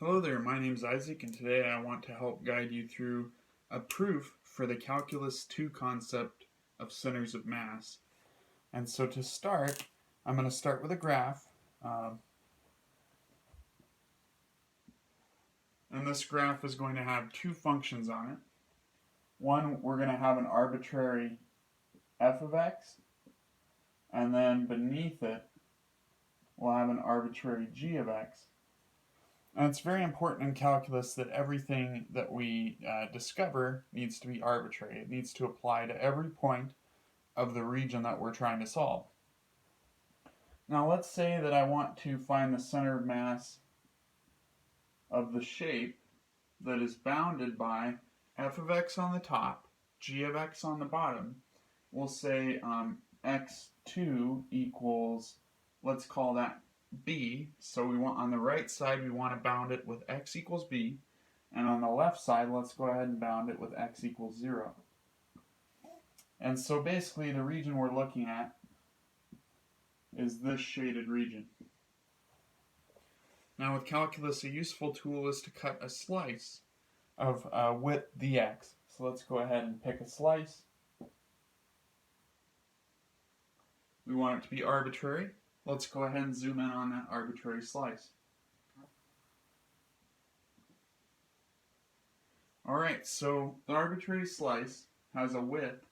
Hello there, my name is Isaac, and today I want to help guide you through a proof for the Calculus 2 concept of centers of mass. And so to start, I'm going to start with a graph. And this graph is going to have two functions on it. One, we're going to have an arbitrary f of x, and then beneath it, we'll have an arbitrary g of x. And it's very important in calculus that everything that we discover needs to be arbitrary. It needs to apply to every point of the region that we're trying to solve. Now let's say that I want to find the center of mass of the shape that is bounded by f of x on the top, g of x on the bottom. We'll say x2 equals, let's call that b. So we want, on the right side, we want to bound it with x equals b, and on the left side, let's go ahead and bound it with x equals 0. And so basically the region we're looking at is this shaded region. Now with calculus, a useful tool is to cut a slice of width dx. So let's go ahead and pick a slice. We want it to be arbitrary. Let's go ahead and zoom in on that arbitrary slice. Alright, so the arbitrary slice has a width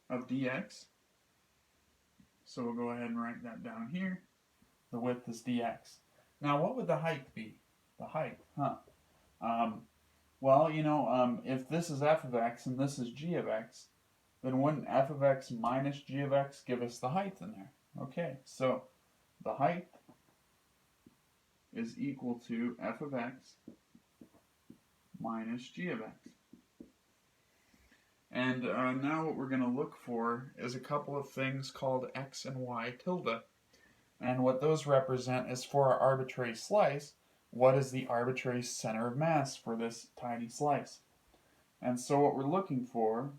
of dx. So we'll go ahead and write that down here. The width is dx. Now what would the height be? The height, if this is f of x and this is g of x, then wouldn't f of x minus g of x give us the height in there? Okay, so the height is equal to f of x minus g of x. And now what we're going to look for is a couple of things called x and y tilde. And what those represent is, for our arbitrary slice, what is the arbitrary center of mass for this tiny slice? And so what we're looking for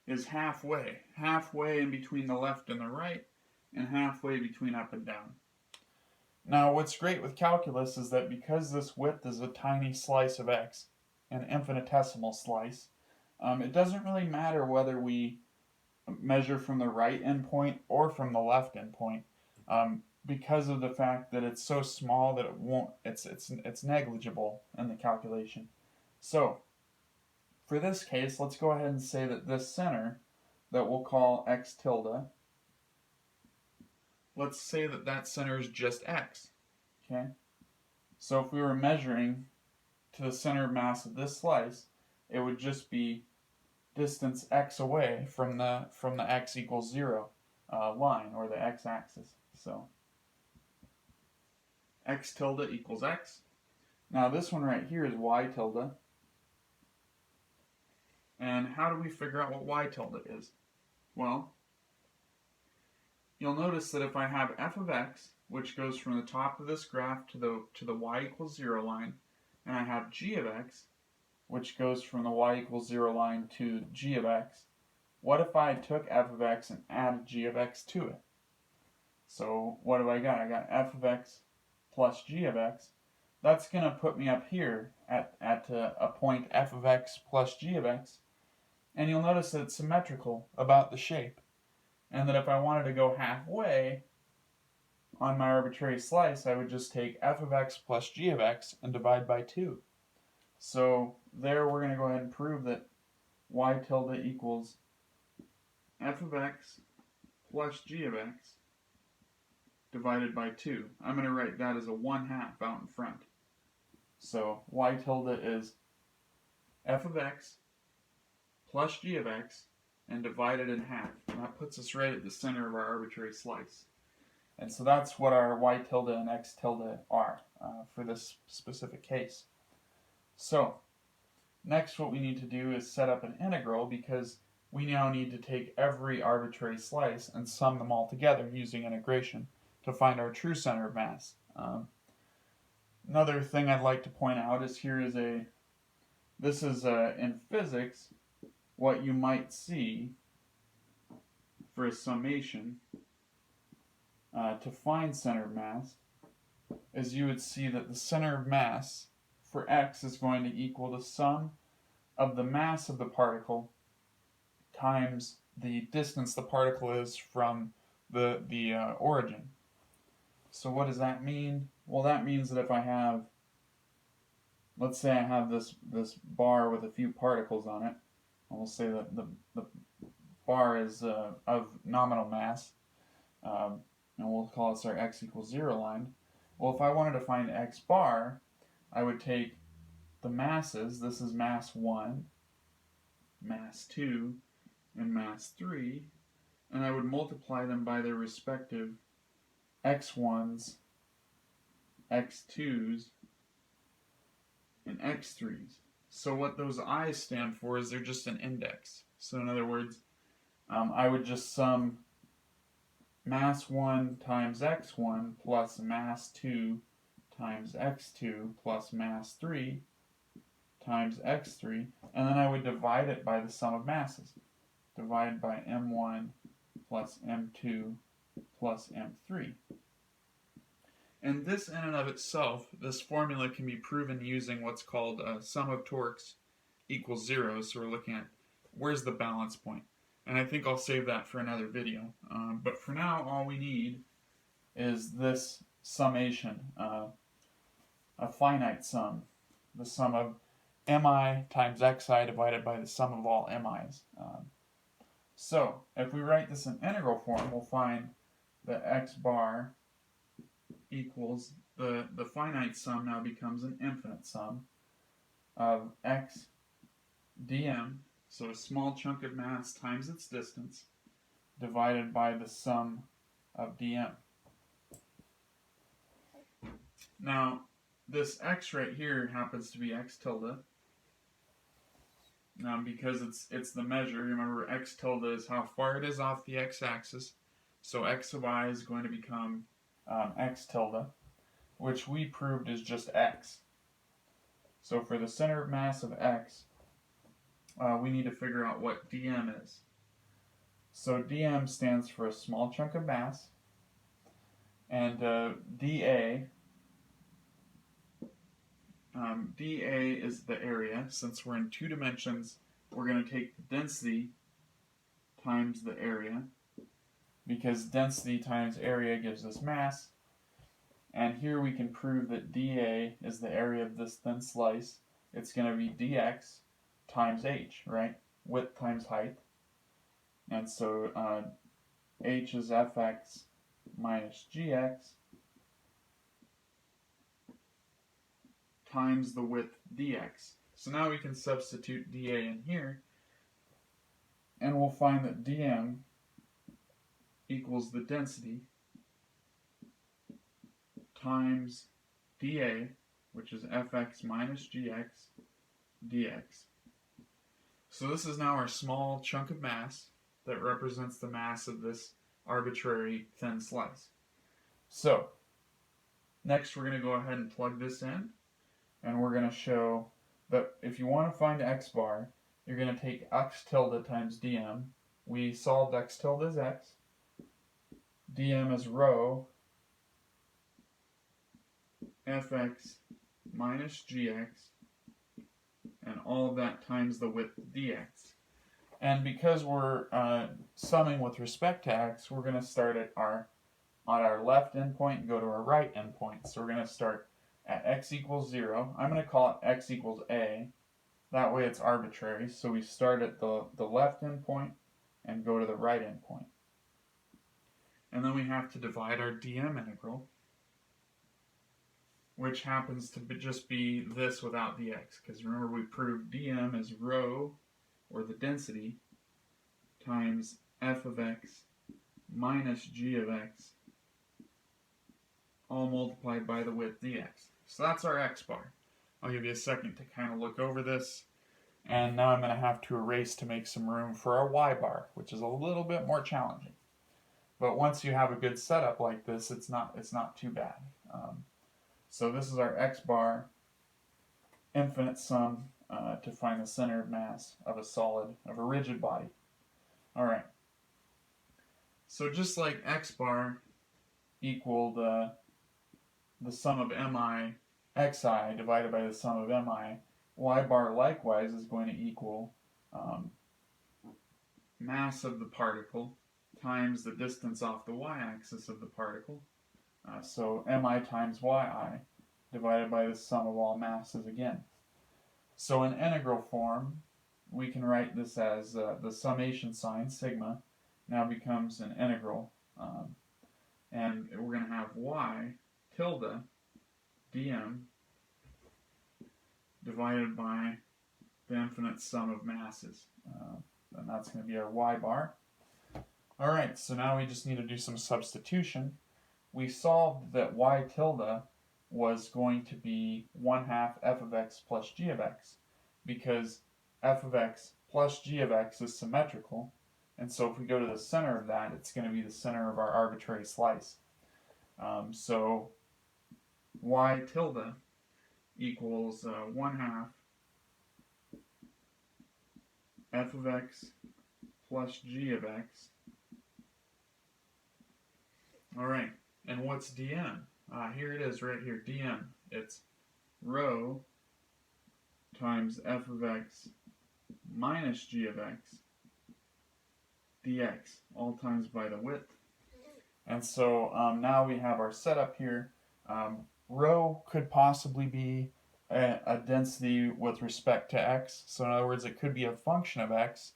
is halfway in between the left and the right, and halfway between up and down. Now what's great with calculus is that because this width is a tiny slice of x, an infinitesimal slice, it doesn't really matter whether we measure from the right endpoint or from the left endpoint, because of the fact that it's so small that it's negligible in the calculation. So for this case, let's go ahead and say that this center, that we'll call x tilde, let's say that that center is just x. Okay? So if we were measuring to the center of mass of this slice, it would just be distance x away from the x equals 0 line, or the x-axis. So x tilde equals x. Now this one right here is y tilde. And how do we figure out what y tilde is? Well, you'll notice that if I have f of x, which goes from the top of this graph to the y equals 0 line, and I have g of x, which goes from the y equals 0 line to g of x, what if I took f of x and added g of x to it? So what do I got? I got f of x plus g of x. That's going to put me up here at a point f of x plus g of x. And you'll notice that it's symmetrical about the shape. And that if I wanted to go halfway on my arbitrary slice, I would just take f of x plus g of x and divide by 2. So there we're going to go ahead and prove that y tilde equals f of x plus g of x divided by 2. I'm going to write that as a 1/2 out in front. So y tilde is f of x plus g of x and divided in half. And that puts us right at the center of our arbitrary slice. And so that's what our y tilde and x tilde are for this specific case. So next what we need to do is set up an integral, because we now need to take every arbitrary slice and sum them all together using integration to find our true center of mass. Another thing I'd like to point out is this is in physics what you might see for a summation to find center of mass is you would see that the center of mass for x is going to equal the sum of the mass of the particle times the distance the particle is from the origin. So what does that mean? Well, that means that if I have, let's say I have this bar with a few particles on it, and we'll say that the bar is of nominal mass, and we'll call this our x equals 0 line. Well, if I wanted to find x bar, I would take the masses, this is mass 1, mass 2, and mass 3, and I would multiply them by their respective x1s, x2s, and x3s. So what those i's stand for is they're just an index. So in other words, I would just sum mass 1 times x1 plus mass 2 times x2 plus mass 3 times x3, and then I would divide it by the sum of masses. Divide by m1 plus m2 plus m3. And this in and of itself, this formula can be proven using what's called sum of torques equals 0. So we're looking at where's the balance point. And I think I'll save that for another video. But for now, all we need is this summation, a finite sum, the sum of mi times xi divided by the sum of all mi's. So if we write this in integral form, we'll find that x bar equals, the finite sum now becomes an infinite sum of x dm, so a small chunk of mass times its distance, divided by the sum of dm. Now, this x right here happens to be x tilde, because it's the measure. Remember, x tilde is how far it is off the x-axis, so x sub I is going to become x tilde, which we proved is just x. So for the center of mass of x, we need to figure out what dm is. So dm stands for a small chunk of mass, and dA is the area. Since we're in 2 dimensions, we're going to take the density times the area, because density times area gives us mass. And here we can prove that dA is the area of this thin slice. It's going to be dx times h, right? Width times height. And so h is fx minus gx times the width dx. So now we can substitute dA in here, and we'll find that dm equals the density times dA, which is fx minus gx dx. So this is now our small chunk of mass that represents the mass of this arbitrary thin slice. So next we're going to go ahead and plug this in, and we're going to show that if you want to find x bar, you're going to take x tilde times dm. We solved x tilde as x. dm is rho fx minus gx, and all of that times the width dx. And because we're summing with respect to x, we're going to start at our left endpoint and go to our right endpoint. So we're going to start at x equals 0. I'm going to call it x equals a. That way it's arbitrary. So we start at the left endpoint and go to the right endpoint. And then we have to divide our dm integral, which happens to just be this without the x. Because remember, we proved dm is rho, or the density, times f of x minus g of x, all multiplied by the width dx. So that's our x bar. I'll give you a second to kind of look over this. And now I'm going to have to erase to make some room for our y bar, which is a little bit more challenging. But once you have a good setup like this, it's not too bad. So this is our x bar, infinite sum to find the center of mass of a rigid body. All right. So just like x bar equal the sum of mi xi divided by the sum of mi, y bar likewise is going to equal mass of the particle times the distance off the y-axis of the particle. So mi times yi divided by the sum of all masses again. So in integral form, we can write this as the summation sign, sigma, now becomes an integral. And we're going to have y tilde dm divided by the infinite sum of masses. And that's going to be our y bar. Alright, so now we just need to do some substitution. We solved that y tilde was going to be 1/2 f of x plus g of x, because f of x plus g of x is symmetrical, and so if we go to the center of that, it's going to be the center of our arbitrary slice. So y tilde equals 1/2 f of x plus g of x. Alright, and what's dm? Here it is right here, dm. It's rho times f of x minus g of x dx, all times by the width. And so now we have our setup here. Rho could possibly be a density with respect to x. So in other words, it could be a function of x,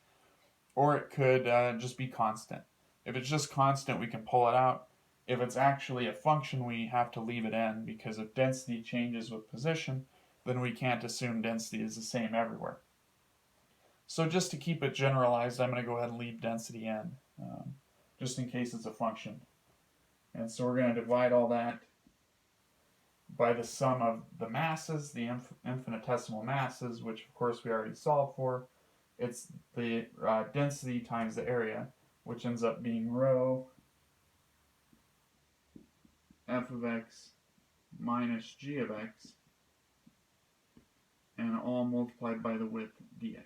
or it could just be constant. If it's just constant, we can pull it out. If it's actually a function, we have to leave it in, because if density changes with position, then we can't assume density is the same everywhere. So just to keep it generalized, I'm going to go ahead and leave density in, just in case it's a function. And so we're going to divide all that by the sum of the masses, the infinitesimal masses, which of course we already solved for. It's the density times the area, which ends up being rho f of x minus g of x, and all multiplied by the width dx.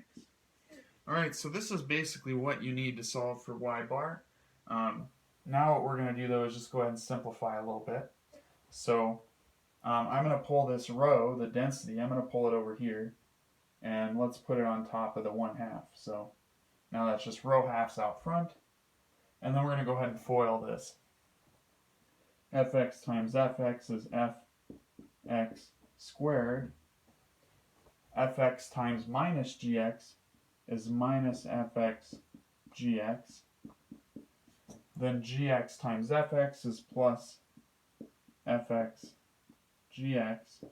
Alright, so this is basically what you need to solve for y bar. Now what we're going to do though is just go ahead and simplify a little bit. So I'm going to pull this rho, the density, I'm going to pull it over here, and let's put it on top of the 1/2. So now that's just rho halves out front, and then we're going to go ahead and FOIL this. Fx times fx is fx squared. Fx times minus gx is minus fx gx. Then gx times fx is plus fx gx.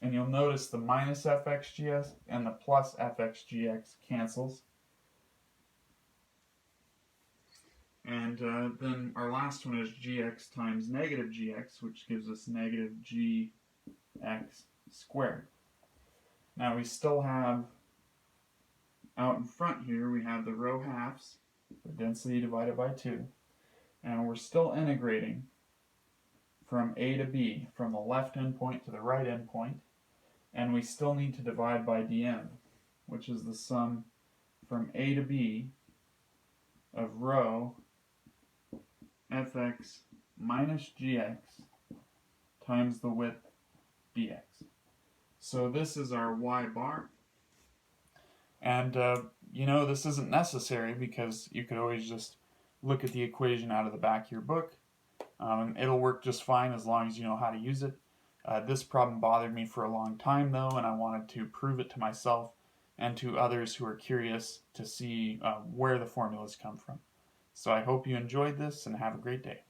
And you'll notice the minus fx gx and the plus fx gx cancels. And then our last one is gx times negative gx, which gives us negative gx squared. Now we still have, out in front here, we have the rho halves, the density divided by 2, and we're still integrating from a to b, from the left endpoint to the right endpoint, and we still need to divide by dm, which is the sum from a to b of rho fx minus gx times the width dx. So this is our y bar. And, this isn't necessary, because you could always just look at the equation out of the back of your book. And it'll work just fine as long as you know how to use it. This problem bothered me for a long time, though, and I wanted to prove it to myself and to others who are curious to see where the formulas come from. So I hope you enjoyed this, and have a great day.